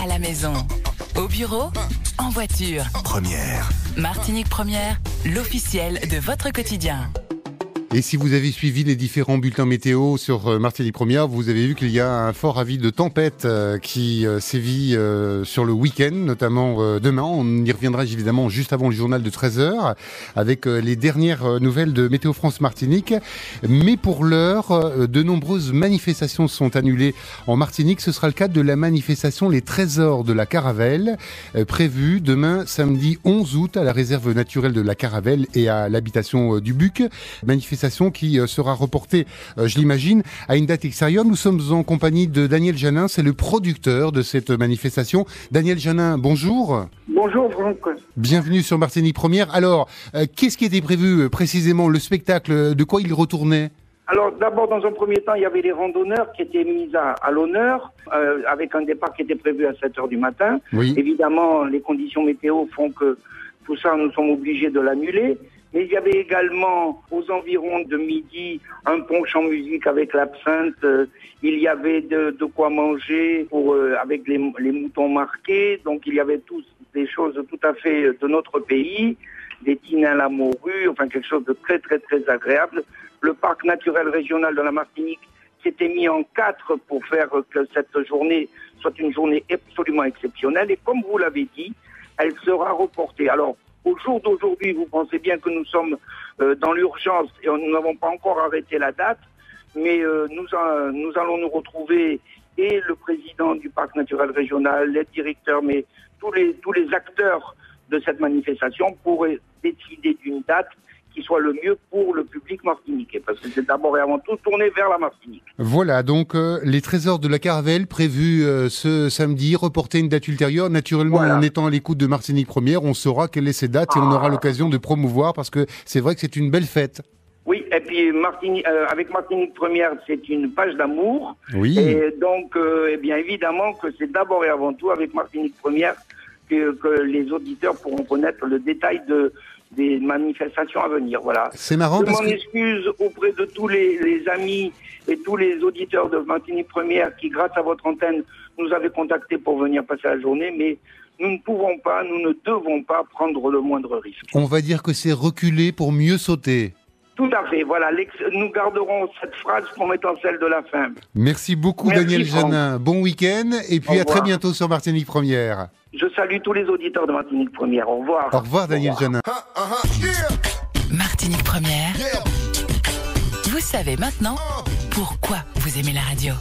À la maison, au bureau, en voiture. Première. Martinique Première, l'officiel de votre quotidien. Et si vous avez suivi les différents bulletins météo sur Martinique Première, vous avez vu qu'il y a un fort avis de tempête qui sévit sur le week-end, notamment demain. On y reviendra évidemment juste avant le journal de 13h avec les dernières nouvelles de Météo France Martinique. Mais pour l'heure, de nombreuses manifestations sont annulées en Martinique. Ce sera le cas de la manifestation Les Trésors de la Caravelle, prévue demain samedi 11 août à la réserve naturelle de la Caravelle et à l'habitation du Buc. Manifestation qui sera reportée, je l'imagine, à une date extérieure. Nous sommes en compagnie de Daniel Janin, c'est le producteur de cette manifestation. Daniel Janin, bonjour. Bonjour Franck. Bienvenue sur Martinique Première. Alors, qu'est-ce qui était prévu précisément, le spectacle, de quoi il retournait ? Alors d'abord, dans un premier temps, il y avait les randonneurs qui étaient mis à l'honneur, avec un départ qui était prévu à 7h du matin. Oui. Évidemment, les conditions météo font que tout ça, nous sommes obligés de l'annuler. Mais il y avait également, aux environs de midi, un punch en musique avec l'absinthe. Il y avait de quoi manger avec les moutons marqués. Donc il y avait tous des choses tout à fait de notre pays, des tinins à la morue, enfin quelque chose de très très très agréable. Le parc naturel régional de la Martinique s'était mis en 4 pour faire que cette journée soit une journée absolument exceptionnelle. Et comme vous l'avez dit, elle sera reportée. Alors, au jour d'aujourd'hui, vous pensez bien que nous sommes dans l'urgence et nous n'avons pas encore arrêté la date, mais nous allons nous retrouver, et le président du parc naturel régional, les directeurs, mais tous les acteurs de cette manifestation pour décider d'une date qui soit le mieux pour le public martiniquais, parce que c'est d'abord et avant tout tourné vers la Martinique. Voilà, donc les Trésors de la Caravelle prévus ce samedi, reportés à une date ultérieure. Naturellement, voilà. En étant à l'écoute de Martinique Première, on saura quelle est cette date et on aura l'occasion de promouvoir, parce que c'est vrai que c'est une belle fête. Oui, et puis avec Martinique Première, c'est une page d'amour. Oui. Et donc, bien évidemment que c'est d'abord et avant tout avec Martinique Première que les auditeurs pourront connaître le détail des manifestations à venir. Voilà. C'est marrant Je m'en excuse auprès de tous les amis et tous les auditeurs de Martinique Première qui, grâce à votre antenne, nous avaient contactés pour venir passer la journée, mais nous ne pouvons pas, nous ne devons pas prendre le moindre risque. On va dire que c'est reculer pour mieux sauter. Tout à fait, voilà. Nous garderons cette phrase comme étant celle de la fin. Merci beaucoup. Merci, Daniel Janin. Bon week-end et puis à très bientôt sur Martinique Première. Je salue tous les auditeurs de Martinique Première. Au revoir. Au revoir Daniel Janin. Martinique Première. Vous savez maintenant pourquoi vous aimez la radio.